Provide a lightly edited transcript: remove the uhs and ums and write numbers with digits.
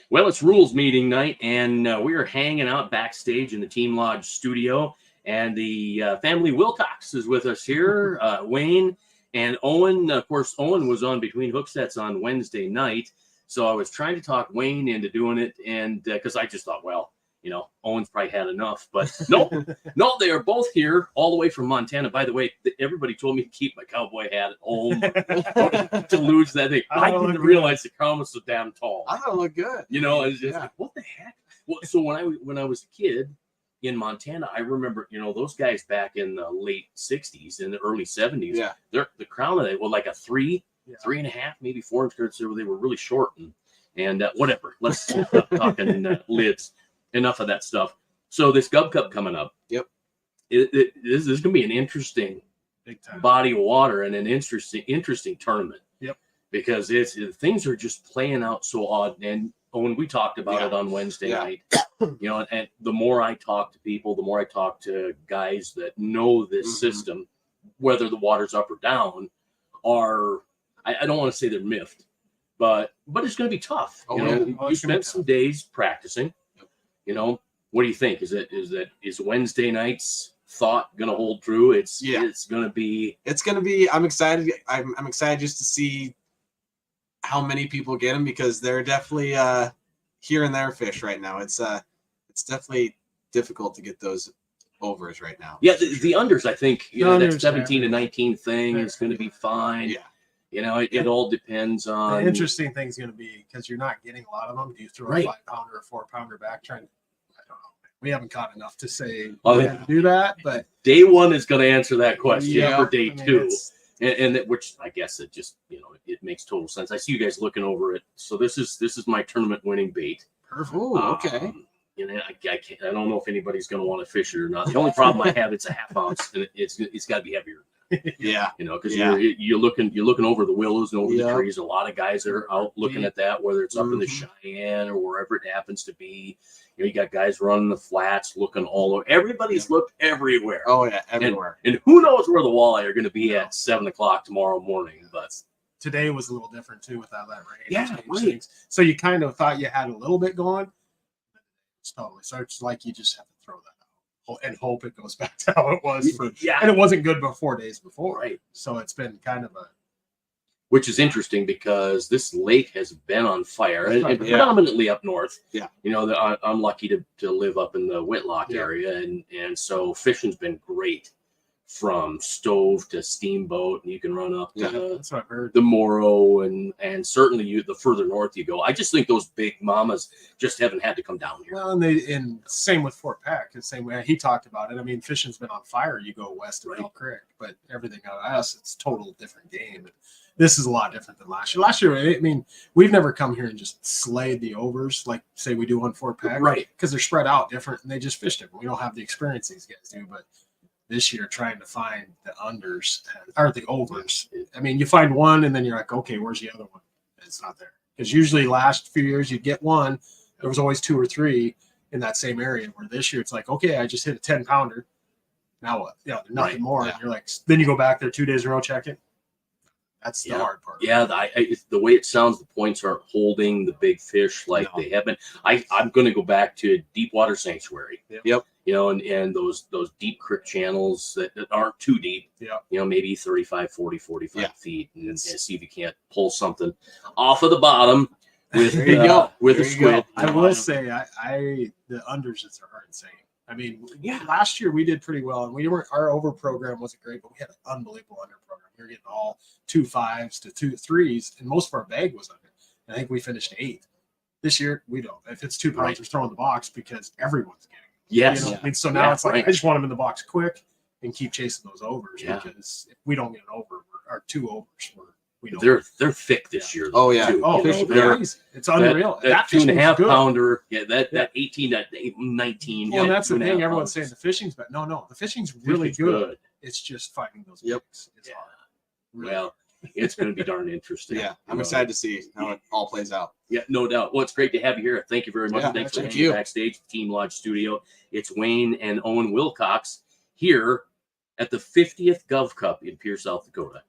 Well, it's rules meeting night, and we are hanging out backstage in the Team Lodge studio. And the family Wilcox is with us here, Wayne and Owen. Of course, Owen was on Between Hooksets on Wednesday night. So I was trying to talk Wayne into doing it, and because I just thought, well, you know, Owen's probably had enough. But no, they are both here all the way from Montana. By the way, everybody told me to keep my cowboy hat at home to lose that thing. I didn't realize the crown was so damn tall. I don't look good. You know, it's just like, what the heck? Well, so when I was a kid in Montana, I remember, you know, those guys back in the late 60s and the early 70s, the crown of it was like a 3.5, maybe 4 inch skirts. They were really short and whatever. Let's stop talking lids. Enough of that stuff. So this Gov Cup coming up. Yep. This is going to be an interesting big time body of water and an interesting tournament. Yep. Because things are just playing out so odd. And when we talked about it on Wednesday night, you know, and the more I talk to people, the more I talk to guys that know this system, whether the water's up or down, I don't want to say they're miffed, but it's going to be tough. You spent some days practicing. You know, what do you think? Is Wednesday night's thought going to hold true? It's going to be. I'm excited. I'm excited just to see how many people get them, because they're definitely here and there fish right now. It's definitely difficult to get those overs right now. Yeah, the unders. I think that 17 to 19 thing is going to be fine. Yeah. You know, it all depends on. The interesting thing is going to be, because you're not getting a lot of them. Do you throw a 5-pounder or 4-pounder back? I don't know. We haven't caught enough to say to do that, but day one is going to answer that question for day two, and which I guess it just, you know, it makes total sense. I see you guys looking over it. So this is my tournament winning bait. Perfect. Ooh, okay. You know, I don't know if anybody's going to want to fish it or not. The only problem I have, it's a 1/2 ounce, and it's got to be heavier. Yeah, you know, because you're looking over the willows and over the trees. A lot of guys that are out looking at that, whether it's up in the Cheyenne or wherever it happens to be. You know, you got guys running the flats, looking all over. Everybody's looked everywhere. Oh yeah, everywhere. And who knows where the walleye are going to be at 7 o'clock tomorrow morning? But today was a little different too without that rain. Yeah, right. So you kind of thought you had a little bit going. It's totally. So it's like you just have to throw that out and hope it goes back to how it was. And it wasn't good 4 days before. Right. So it's been kind of a. Which is interesting because this lake has been on fire, and predominantly up north. Yeah, you know, I'm lucky to live up in the Whitlock area, and so fishing's been great from stove to steamboat, and you can run up to that's what I've heard. The Morrow, and certainly the further north you go. I just think those big mamas just haven't had to come down here. Well, and same with Fort Peck, the same way he talked about it. I mean, fishing's been on fire. You go west of Bell Creek, but everything out of us, it's total different game. This is a lot different than last year. Last year, I mean, we've never come here and just slayed the overs like, say, we do on Fort Peck. Right. Because they're spread out different, and they just fished it. We don't have the experience these guys do. But this year, trying to find the unders or the overs. I mean, you find one, and then you're like, okay, where's the other one? It's not there. Because usually last few years, you'd get one. There was always 2 or 3 in that same area. Where this year, it's like, okay, I just hit a 10-pounder. Now what? Yeah, nothing more. And you're like, then you go back there 2 days in a row, check it. That's the hard part. Yeah, the way it sounds, the points aren't holding the big fish like they have been. I'm going to go back to Deepwater Sanctuary. Yep. You know, and those deep creek channels that aren't too deep. Yeah. You know, maybe 35, 40, 45 feet, and see if you can't pull something off of the bottom with with a squid. I will say, the unders are insane. I mean, last year we did pretty well, and our over program wasn't great, but we had an unbelievable under program. We were getting all 2 5s to 2 3s, and most of our bag was under. I think we finished 8th. This year we don't. If it's 2 pounds, we're throwing the box because everyone's getting them. Yes. You know? And so now it's like I just want them in the box quick and keep chasing those overs because if we don't get an over, our 2 overs they're thick this year. Oh yeah. Too. Oh, it's unreal. That 2.5 pounder. Yeah, that 18, that 19. Well, and that's the thing. Everyone's saying the fishing's bad. No, the fishing's really good. It's just finding those picks. It's hard. Really. Well, it's going to be darn interesting. Yeah, I'm excited to see how it all plays out. Yeah, no doubt. Well, it's great to have you here. Thank you very much. Thanks for hanging backstage, Team Lodge Studio. It's Wayne and Owen Wilcox here at the 50th Gov Cup in Pierre, South Dakota.